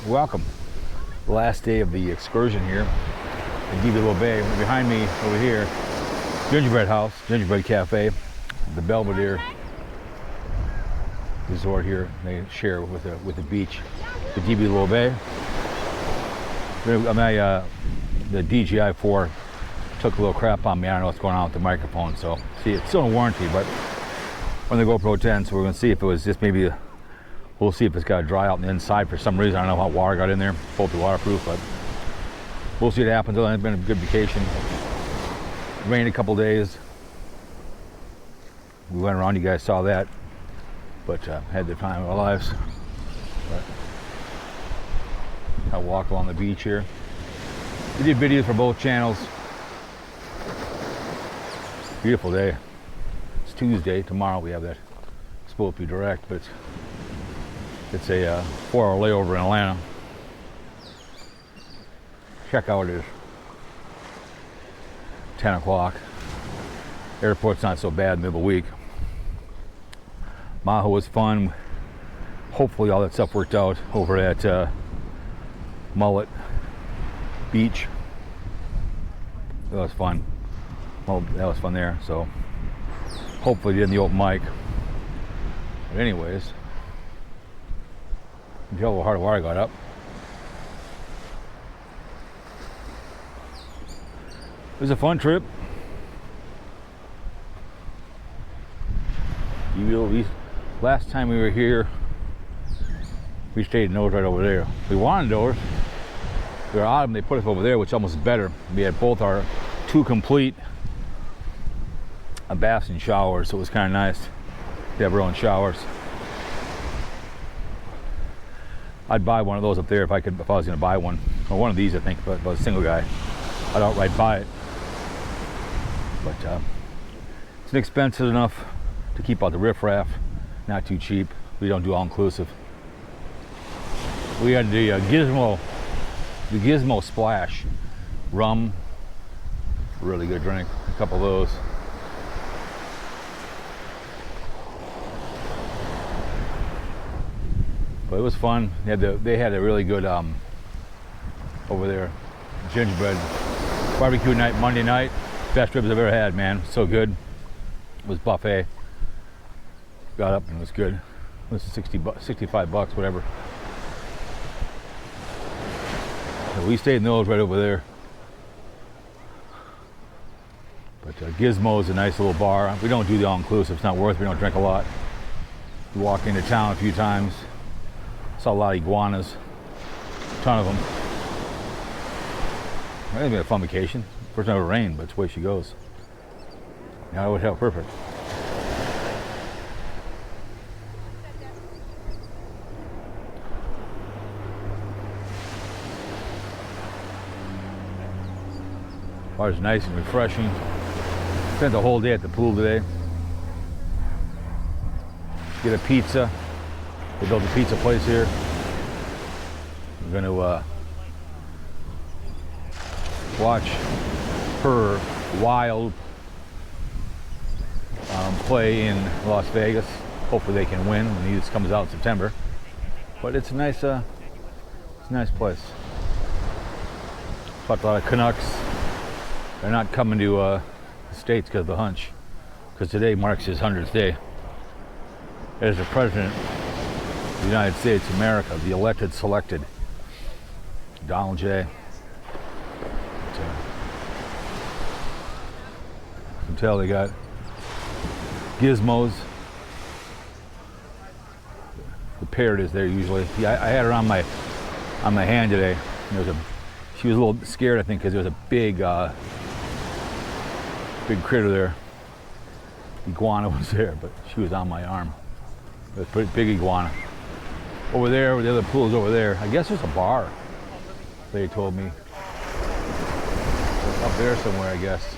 Welcome. Last day of the excursion here at Divi Bay. Behind me over here, Gingerbread House, Gingerbread Cafe, the Belvedere Resort here. They share with the beach, the Divi Bay. The DJI 4 took a little crap on me. I don't know what's going on with the microphone. So see, it's still in warranty, but on the GoPro 10, so we're gonna see if it was just maybe we'll see if it's got to dry out on the inside for some reason. I don't know how water got in there. Supposed to be waterproof, but we'll see what happens. It's been a good vacation. It rained a couple days. We went around, you guys saw that, but had the time of our lives. But I walk along the beach here. We did videos for both channels. Beautiful day. It's Tuesday. Tomorrow we have that. It's supposed to be direct, but it's a 4-hour layover in Atlanta. Checkout is 10 o'clock. Airport's not so bad, middle of the week. Maho was fun. Hopefully all that stuff worked out over at Mullet Beach. That was fun. Well, that was fun there, so hopefully did in the open mic. But anyways, you can tell how hard water got up. It was a fun trip. Last time we were here, we stayed in those right over there. We wanted those. We were out and they put us over there, which almost better. We had both our 2 complete baths and showers, so it was kind of nice to have our own showers. I'd buy one of those up there if I was going to buy one, or one of these. I think if I was a single guy, I'd outright buy it. But it's inexpensive enough to keep out the riffraff, not too cheap. We don't do all inclusive. We had the Gizmo Splash rum, really good drink. A couple of those. But it was fun. They had a really good over there gingerbread barbecue night Monday night. Best ribs I've ever had, man. So good. It was buffet. Got up and it was good. It was 65 bucks, whatever. So we stayed in those right over there. But Gizmo is a nice little bar. We don't do the all-inclusive. It's not worth it. We don't drink a lot. We walked into town a few times. Saw a lot of iguanas. A ton of them. It's been a fun vacation. First time it rained, but it's the way she goes. Now it would help perfect. Water's nice and refreshing. Spent the whole day at the pool today. Get a pizza. They built a pizza place here. We're going to watch her Wild play in Las Vegas. Hopefully they can win when this comes out in September. But it's a nice place. Talked a lot of Canucks. They're not coming to the States because of the hunch. Because today marks his 100th day as the president of the United States of America, the elected, selected Donald J. You can tell they got gizmos. The parrot is there usually. Yeah, I had her on my hand today. She was a little scared, I think, because there was a big critter there. Iguana was there, but she was on my arm. It was a pretty big iguana. Over there, where the other pool is over there. I guess there's a bar. They told me. It's up there somewhere, I guess.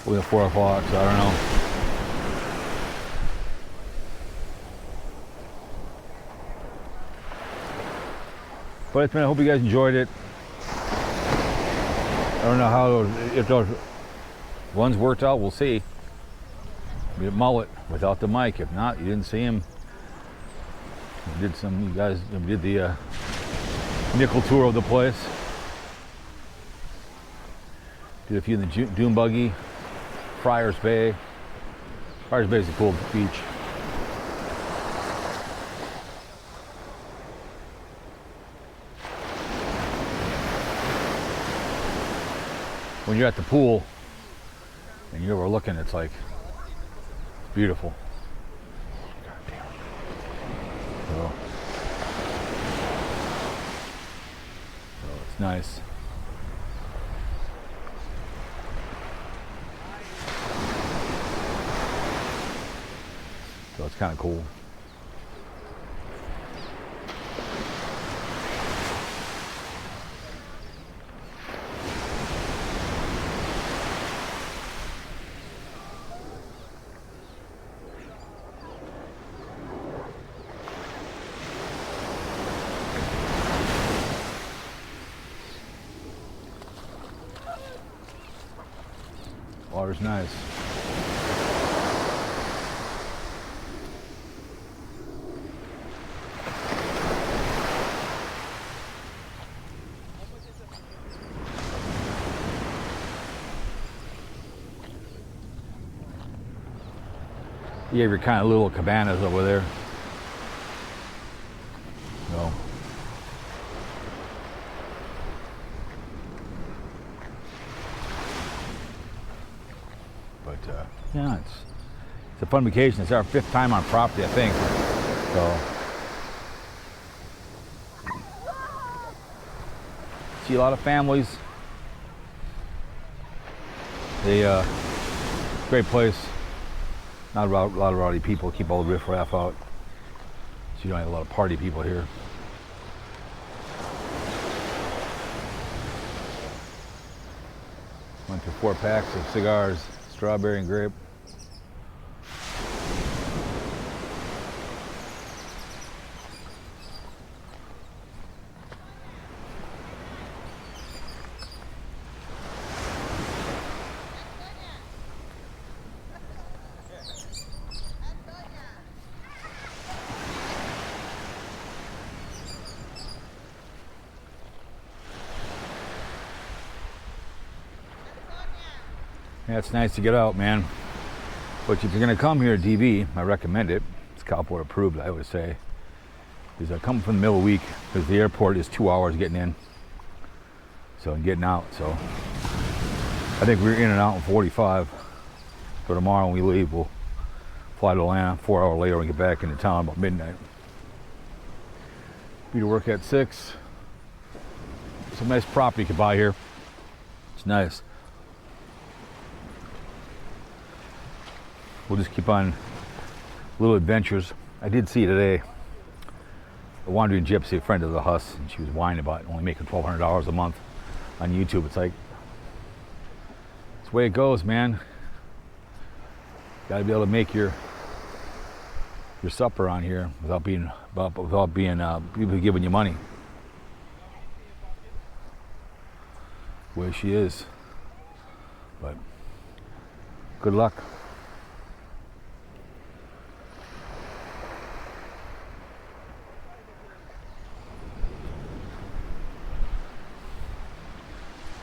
Only 4 o'clock, so I don't know. But I hope you guys enjoyed it. I don't know if those ones worked out. We'll see. We did Mullet without the mic. If not, you didn't see him. We did the nickel tour of the place. Did a few in the dune buggy. Friars Bay. Friars Bay is a cool beach. When you're at the pool and you're overlooking, it's like beautiful. So it's nice. So it's kind of cool. Water's nice. You have your kind of little cabanas over there. So. But yeah, it's a fun vacation. It's our 5th time on property, I think. So see a lot of families. Great place. Not a lot of rowdy people. Keep all the riffraff out. So you don't have a lot of party people here. Went through 4 packs of cigars, strawberry and grape. Yeah, it's nice to get out, man. But if you're gonna come here to Divi, I recommend it. It's Cowport approved, I would say. Because I come from the middle of the week, because the airport is 2 hours getting in. So, and getting out, so. I think we're in and out in 45. So tomorrow when we leave, we'll fly to Atlanta 4 hours later and get back into town about midnight. Be to work at 6. Some nice property you can buy here. It's nice. We'll just keep on little adventures. I did see today a wandering gypsy, a friend of the Huss, and she was whining about only making $1,200 a month on YouTube. It's like, it's the way it goes, man. Got to be able to make your supper on here without being people giving you money. The way she is. But good luck.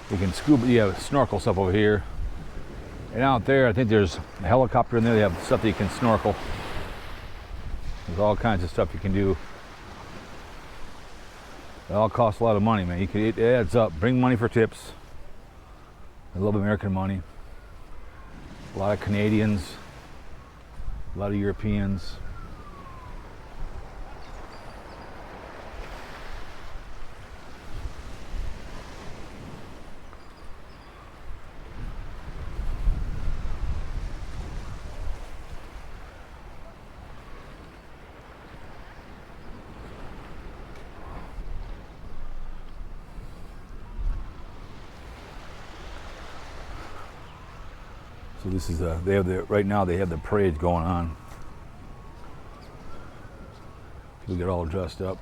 You can scuba, you have snorkel stuff over here. And out there, I think there's a helicopter in there. They have stuff that you can snorkel. There's all kinds of stuff you can do. It all costs a lot of money, man. It adds up. Bring money for tips. I love American money. A lot of Canadians, a lot of Europeans. So this is right now they have the parade going on. People get all dressed up.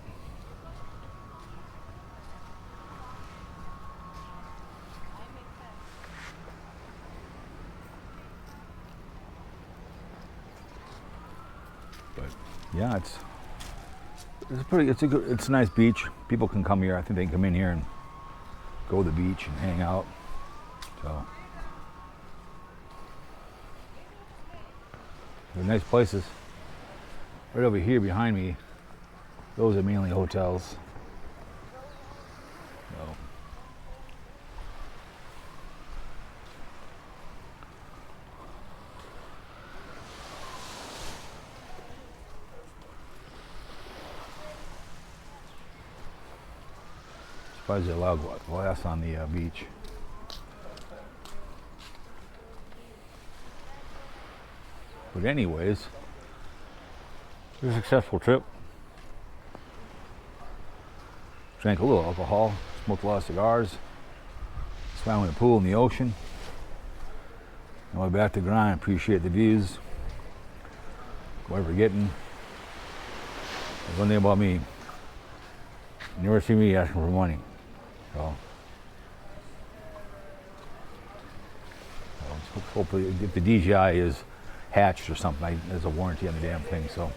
But yeah, It's a nice beach. People can come here. I think they can come in here and go to the beach and hang out. So they're nice places. Right over here behind me, those are mainly hotels. So. Surprised they allowed glass on the beach. But anyways, it was a successful trip. Drank a little alcohol, smoked a lot of cigars, swam in the pool in the ocean. I went back to grind, appreciate the views. Whatever we're getting. There's one thing about me, you never see me asking for money. So hopefully if the DJI is hatched or something, there's a warranty on the damn thing. So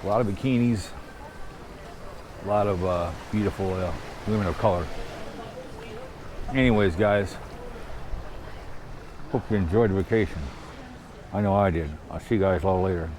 a lot of bikinis, a lot of beautiful women of color. Anyways, guys, hope you enjoyed the vacation. I know I did. I'll see you guys all later.